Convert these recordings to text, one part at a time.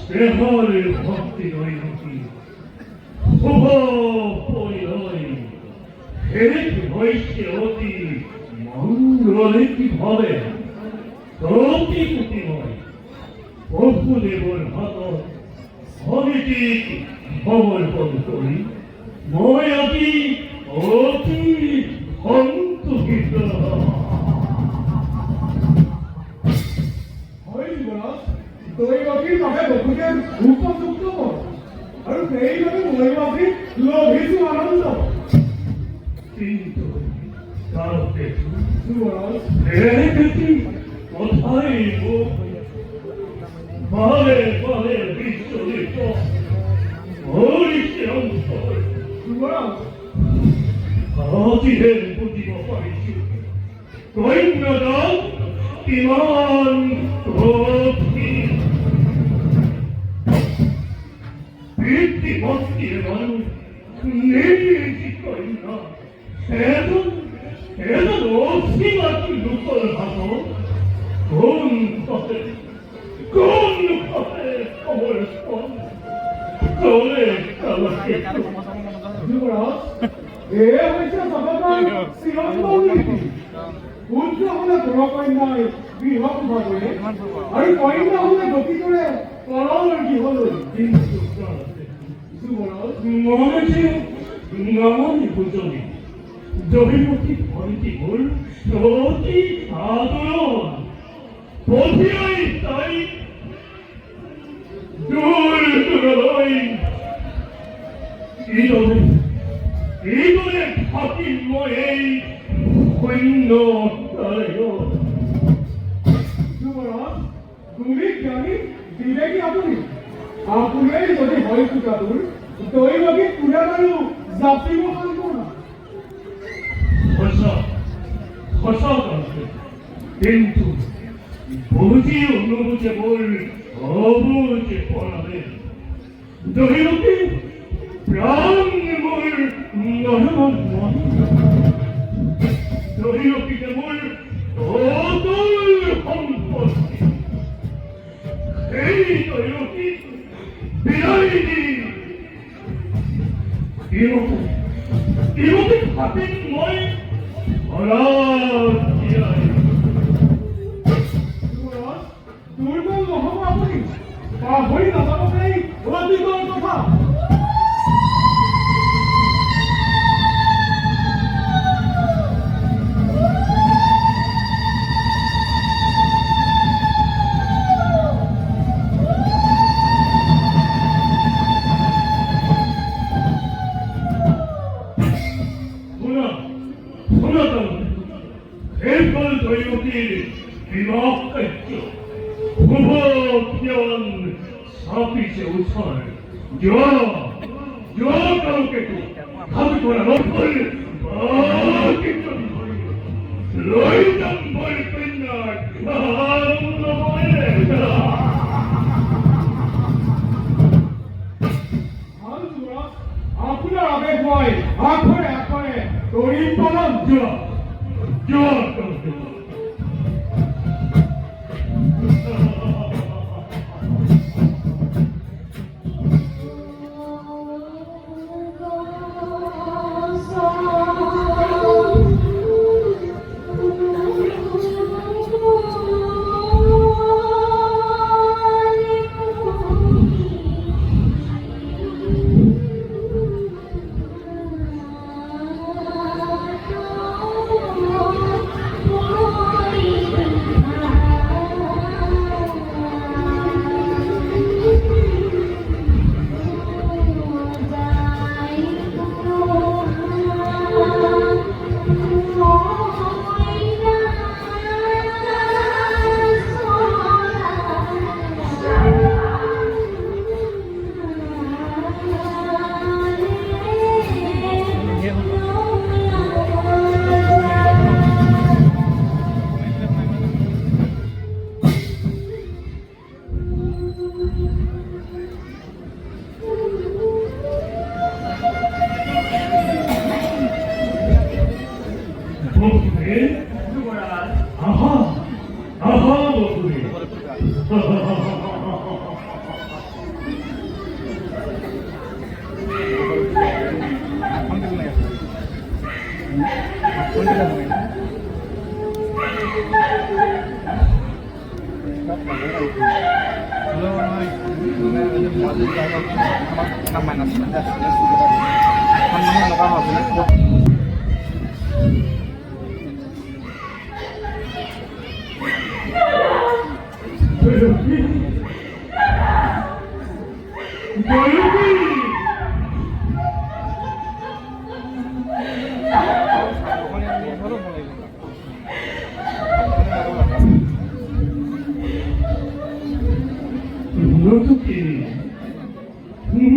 কেবল ভক্তি নৈভক্তি শুভ পরিণয় হেরিক হইছে অতি মঙ্গলে কি ভাবে অতি কুটিময় প্রভুদেবর হাত অনীতিক খবর করি মই অতি অতি অন্তহিত দৈৱকীৰ বাবে বহুতে উপযুক্ত আৰু সেইবাবে দৈৱকীক লভিছো আনন্দ কিন্তু কারণে কোথায় বলে বলে বিশ্বজিত হরিছে অন্তর অতিহের বুঝিব পারিছি কন্যাদান ইমান ভক্তি বৃত্তি ভক্তির মানুষ নির্মিত কন্যা এজন অসীমাতি লোকর ভাত কোন পথে খবর চলে কালকে যুবরাজ এ হইছে জগতৰ চিৰন্তন নীতি পুত্ৰ হলে গুণকন্যাই বৃহৎ ভাৱে আৰু কন্যা হলে গতি কৰে পৰৰ গৃহলৈ যুবৰাজ মনে নামনি বুঝলি জহিমতী ভন্তি ভুল অতি আদরণ পথিয়াই তাই দূর দূরলৈ এইদৰে থাকিম মই এই সৈন্য যুবরাজ তুমি জ্ঞানী বিবেকী আপুনিয়েই যদি হয় চুকাদুৰ দৈৱকীক কোনে বাৰু জাপিব পাৰিব না সঁচা কিন্তু বুঝি অনুভূতি মোৰ অবুঝে পড়াবে দৈবকী প্রাণ মোৰ নহব দৈবকীকে মোৰ অতুল সম্পত্তি এই দৈবকী বিদায় দি ইমতে হাতে মই দুৰ্বল নহব আপুনি পাহৰি নাযাব এই অতীতৰ কথা আপোনাৰ আবেগ মই আখৰে আখৰে তৰিম পালন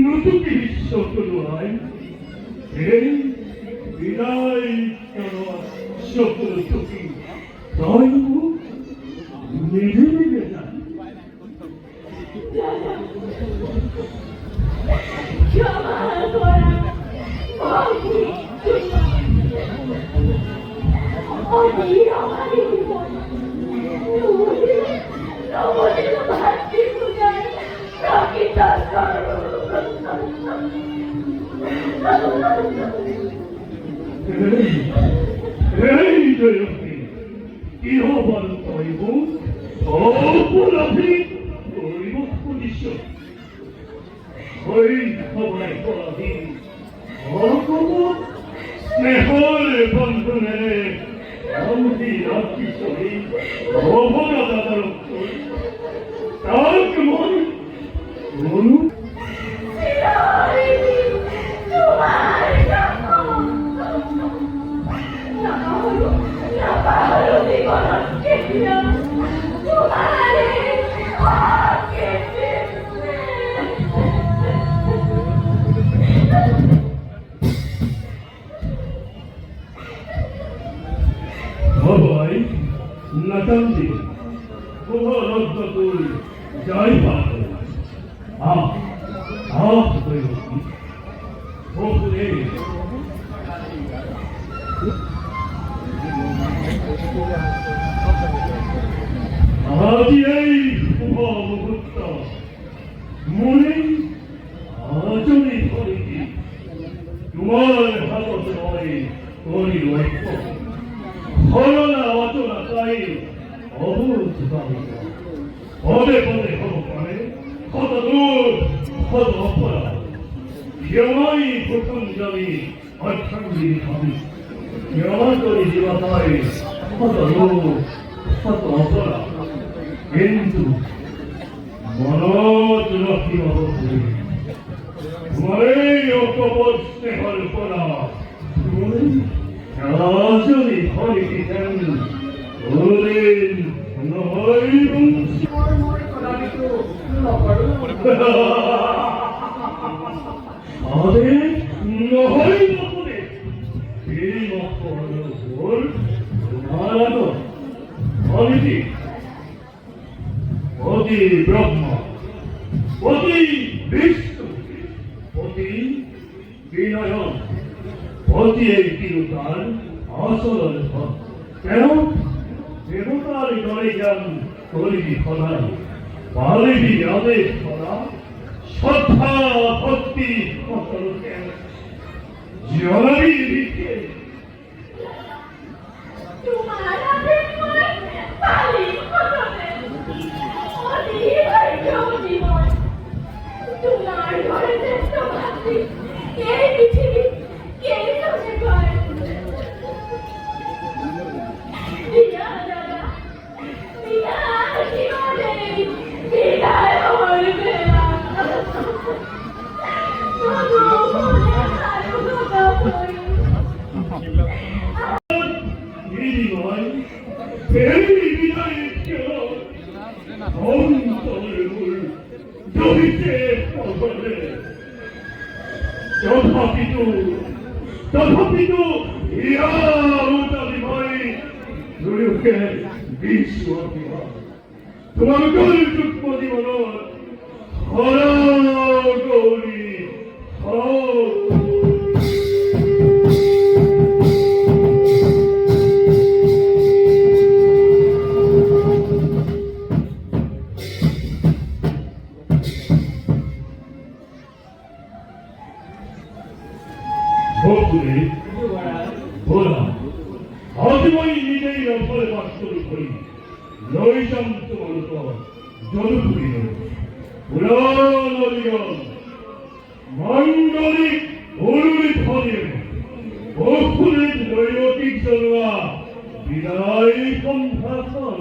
নুতুকি সকলুয়াই এই বিদায় সকল টুকি তাই নিজে নিজে যান এই জয়ী ইহবার তৈব অপরাধী তৈব পুলিশ ওই খবরাই পরাধী অকপট স্নেহর বন্ধনে আমি রাখি সহি অপরাধার তাক মন মনু সবাই নাচান্দি রক্তপুর জয় পাত্র আজ এই শুভ মুহূর্ত মনে আজই ধরিছি তোমার হাতত নয় করি লক্ষ্য হরনা অচনা তাই অবুধ পদে পদে হব পারে কত দূর কত অপরাধ জমাই প্রথম জমি অর্থাঙ্গি খাবি জমা করি জীবতায় কত দূর কত অপরাধ কিন্তু মনত রাখিব তোমার এই অকপট স্নেহর অপরাধ রাজনী হরিতেন হলেন নয় আমাদের নহই বলে এই মহল মারানো অনিতি অতি ব্রহ্ম অতি বিষ্ণু অতি বিনয়ন অতি এই তিরুতার আসল কেন দেবতার গড়ে যান তৈরি করা পালিবি আদেশ করা শ্রদ্ধা ভক্তি জনাবি দিকে তথাপিতো তোমালোকৰ যুগ্ম জীৱনত গৌৰী আজময় নিজেই অফলে বাস্তব করি নৈশান্ত জনপুরী পুরাণ দেবতাদিগণ মাঙ্গলিক অনুরোধে বহুলের নৈতিক জন্মা বিদায় সম্ভাষণ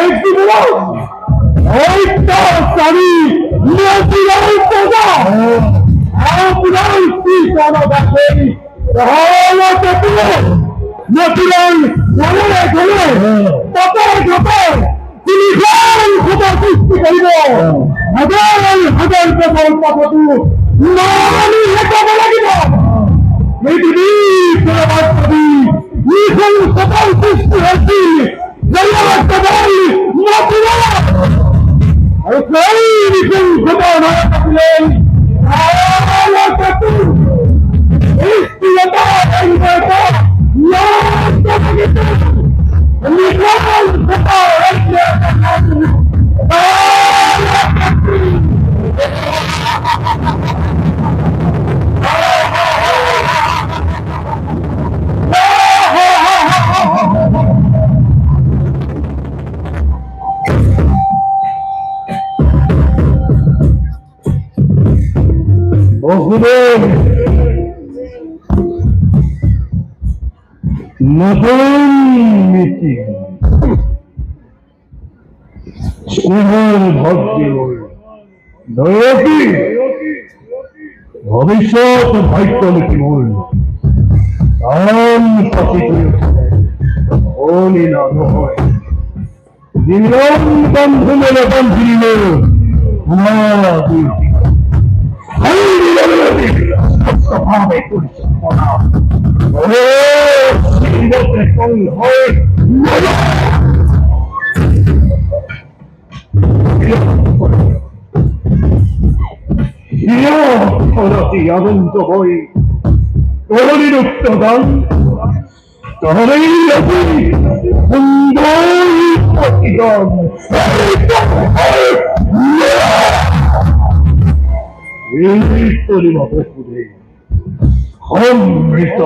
একটি বলো এই তো সারি নতুন কথা আপনার কি কোনো দেখেন তাহলে তো নতুন মনে গেলে পতার ঘটে তিনি কোন খোদা সৃষ্টি করিব হাজার হাজার বছর পথতু নানি হেঁটে লাগিব পৃথিবী প্রবাদী নিখন সকল সৃষ্টি হয়েছি জন্মবার্তা বল মতুরা আর সেই নিখন খোদা না থাকলেন স্থিরতা অন্তরতা বহুদিন নতুন মিটিং স্নেহের ভক্তি দয়কি ভবিষ্যৎ ভাগ্য লিখিমূল কারণ অলি না নয় জীবন বন্ধু মেলে বন্ধিল ভাবে পরিচালনা আনন্দ বই তহরির উত্তদান তহরেই সুন্দর প্রতিগণ এই পরিমাপে পুরে অমৃত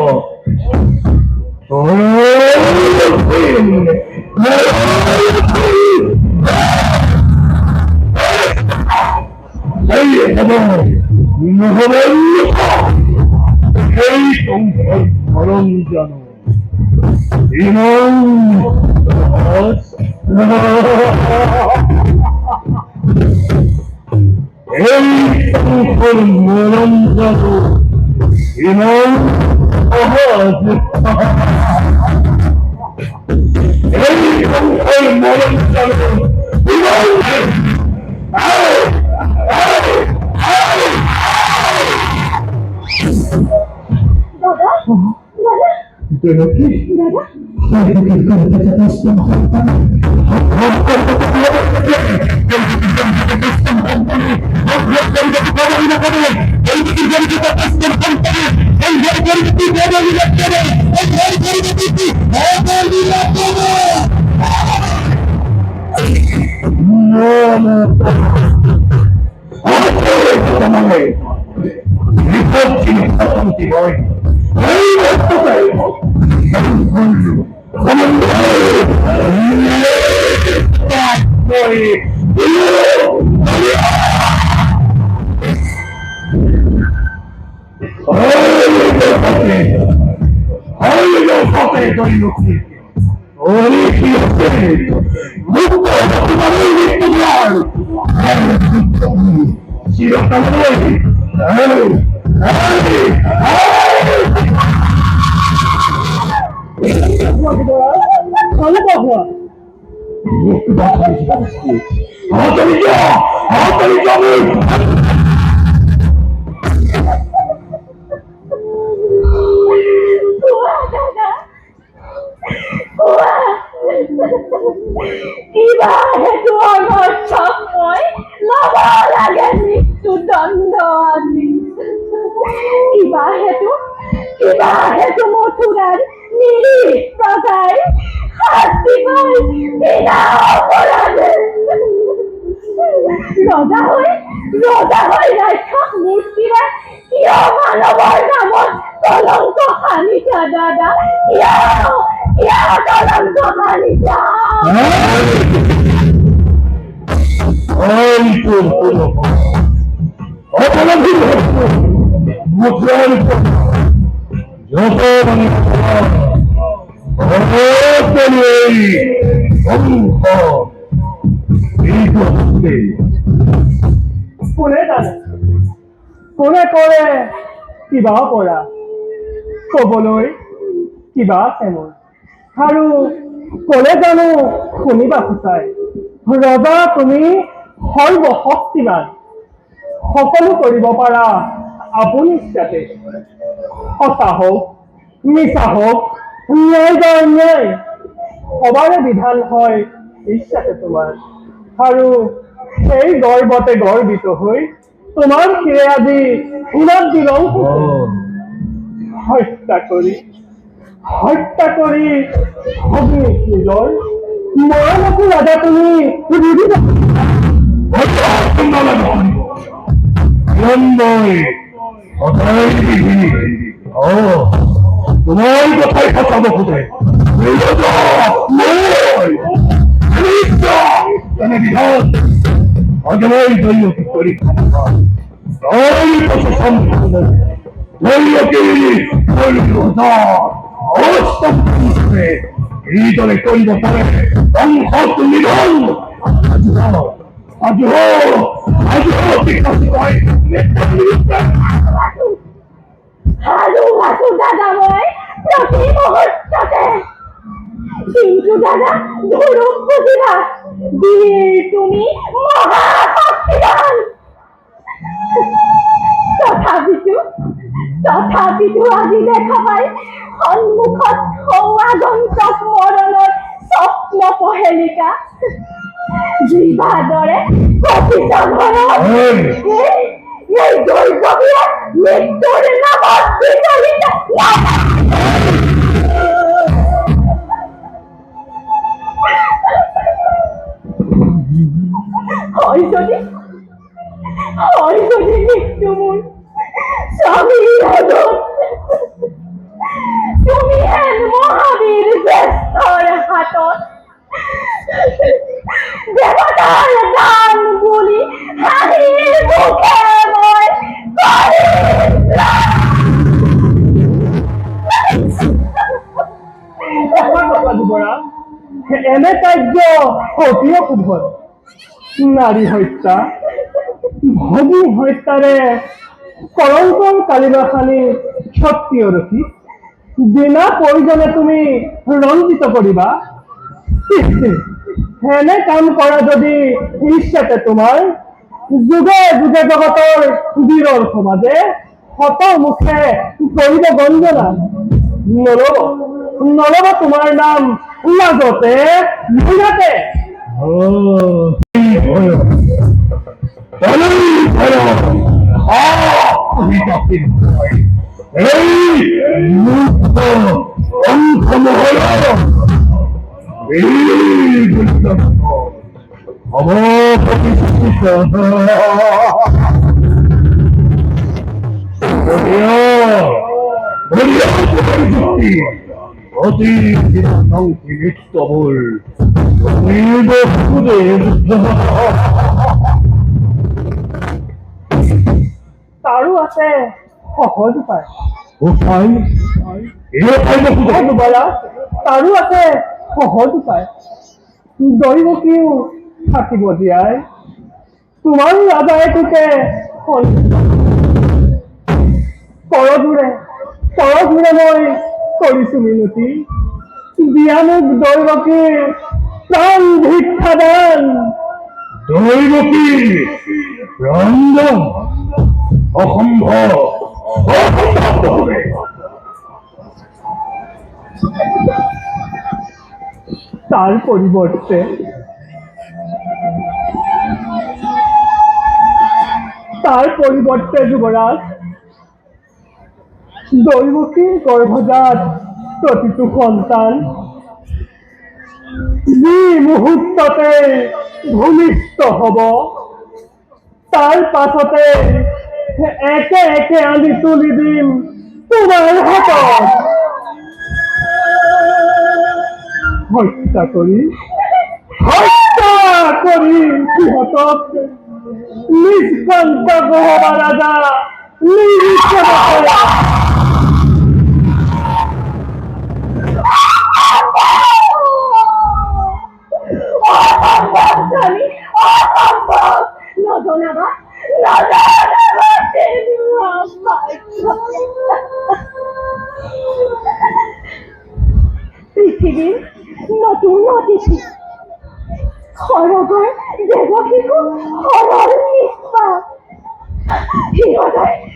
সেই সংকরণ জানো এই সংকর মরণ জানো ইমান সহজ এই সংকর মরণ জানো ইমান এই তো হচ্ছে। কোনে জানে কোনে কৰে কিবা পৰা কবলৈ কিবা আছে মোৰ আৰু কলে জানো শুনিবা সঁচাই ৰজা তুমি সৰ্বশক্তিমান সকলো কৰিব পাৰা আপুনি ইচ্ছাতে সঁচা হওক মিছা হওক ন্যায় বা অন্যায় সবাৰে বিধান হয় ইচ্ছাতে তোমাৰ আৰু সেই গৰ্বতে গৰ্বিত হৈ তোমাৰ শিৰে আজি সোণাত দিলং হত্যা কৰি ভগ্নীক নিজৰ মৰমকো ৰাজা তুমি বুজিবা তোমার কথাই খাতাবো কোথায় অজয় দৈন্য কি করি এই দলে করিব পরে অংশ তুমি আজ সাধু সাধু দাদা মই প্রতি মুহূর্ততে কিন্তু দাদা ধরুক বুঝিবা বীর তুমি মহাশক্তিবান তথাপিতো আজি দেখা পাই সন্মুখত আগন্তক মৰণৰ স্বপ্ন পহেলিকা জীৱাদৰে কথিত ঘৰত এই দৈৱকীয়ে মৃত্যুৰ নামত বিচলিত হয় যদি মৃত্যু মোৰ স্বামীৰ হাতত তুমি হেন মহাবীৰ জ্যেষ্ঠৰ হাতত দেৱতাৰ দান বুলি হাঁহিৰ মুখে মই এনে কাৰ্য অতি অশুভত নাৰী হত্যা ভগ্নী হত্যাৰে কলংকৰ কালিমা খানি ক্ষত্ৰিয় ৰখি বিনা প্ৰয়োজনে তুমি ৰঞ্জিত কৰিবা এনে কাম কৰা যদি ইচ্ছাতে তোমাৰ যুগে যুগে জগতৰ বীৰৰ সমাজে শত মুখে কৰিব গঞ্জনা নলব তোমাৰ নাম লাজতে ভুলতে তাৰো আছে সহজ উপায় তাৰো আছে সহজ উপায় দৈৱকীও থাকিব জীয়াই তোমাৰ ৰাজাই তোকে পৰজোৰে মই কৰিছো মিনতি দিয়া মোক দৈৱকীৰ প্ৰাণ ভিক্ষা দান দৈৱকী ৰঞ্জন অসম্ভৱ হবে তার পরিবর্তে যুবরাজ দৈবকীর গর্ভজাত প্রতিটো সন্তান যি মুহূর্ততে ভূমিষ্ঠ হব তার পাছতে একে একে আমি তুলি দিম তোমার হাতত হত্যা কৰি সিহঁতক নিষ্কণ্টক হবা ৰাজা নজনাবা নজনাবা পৃথিবীর নতুন অতিথি খড়গৰ দেৱকীকো সৰল নিষ্পাপ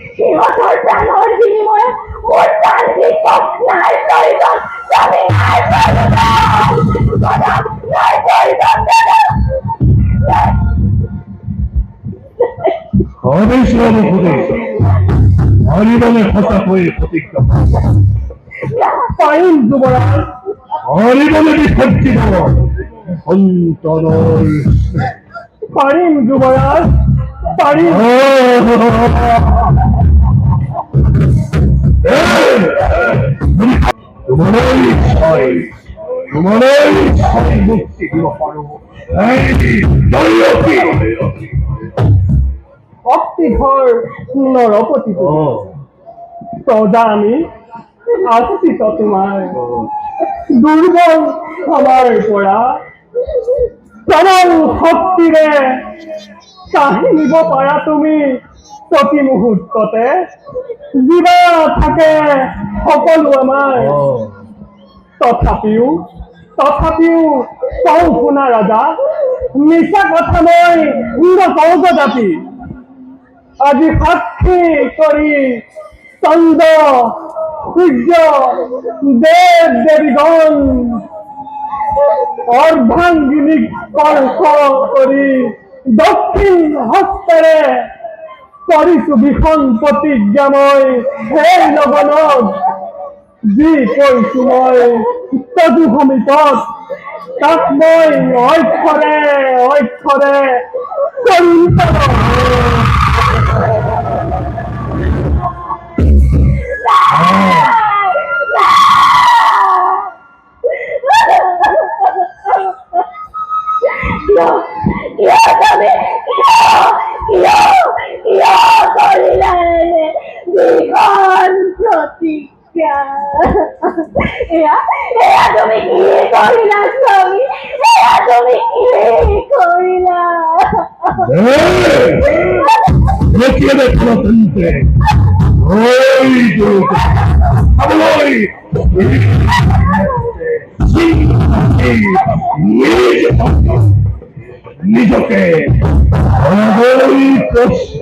সিহঁতৰ প্ৰাণৰ বিনিময়ত মোৰ প্ৰাণ বিপদ নাই প্ৰয়োজন তুমি নাই প্ৰয়োজন হরেশ্বর উপদেশ হরিবলে হতাশ হয়ে প্রতিজ্ঞা পাৰিম যুৱৰাজ হরিবলে বিসর্জিত অন্তর পাৰিম যুৱৰাজ পাৰিম তোমারই ছয় মুক্তি দিব পারো শক্তিধৰ নৰপতি প্ৰজা আমি আশ্ৰিত তোমাৰ দুৰ্বল আমাৰ পৰা প্ৰবল শক্তিৰে কাঢ়ি নিব পাৰা তুমি প্ৰতি মুহূৰ্ততে জীৱা থাকে সকলো আমাৰ তথাপিও কওঁ শুনা ৰাজা মিছা কথা মই নকওঁ কদাপি আজি সাক্ষী কৰি চন্দ্ৰ সূৰ্য দেৱ দেৱীগণ অৰ্ধাংগিনী স্পৰ্শ কৰি দক্ষিণ হস্তেৰে কৰিছো ভীষণ প্ৰতিজ্ঞা মই সেই লগনত যি কৈছো মই তদু সমিতত তাক মই অক্ষৰে কৰিম প্ৰতিজ্ঞা এয়া তুমি কি কৰিলা স্বামী এয়া তুমি কি কৰিলা Retiene potente. Hoy tú. Hoy. নিজকে অবৈ কষ্ট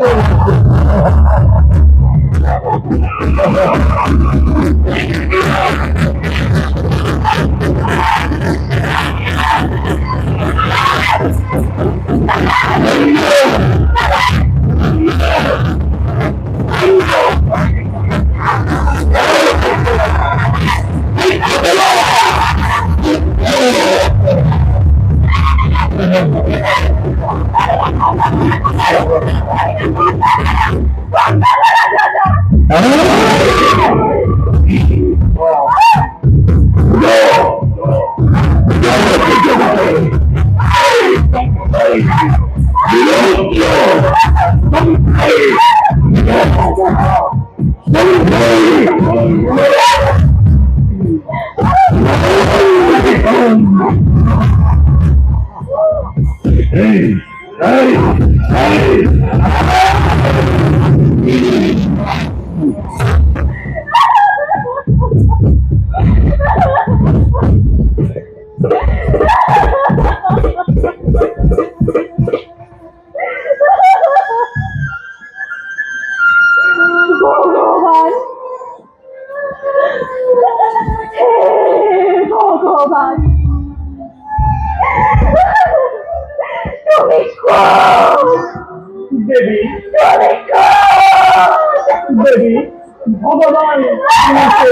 ভগবান তুমি কোন দেবী তুমি কোন দেবী ভগবান নিচে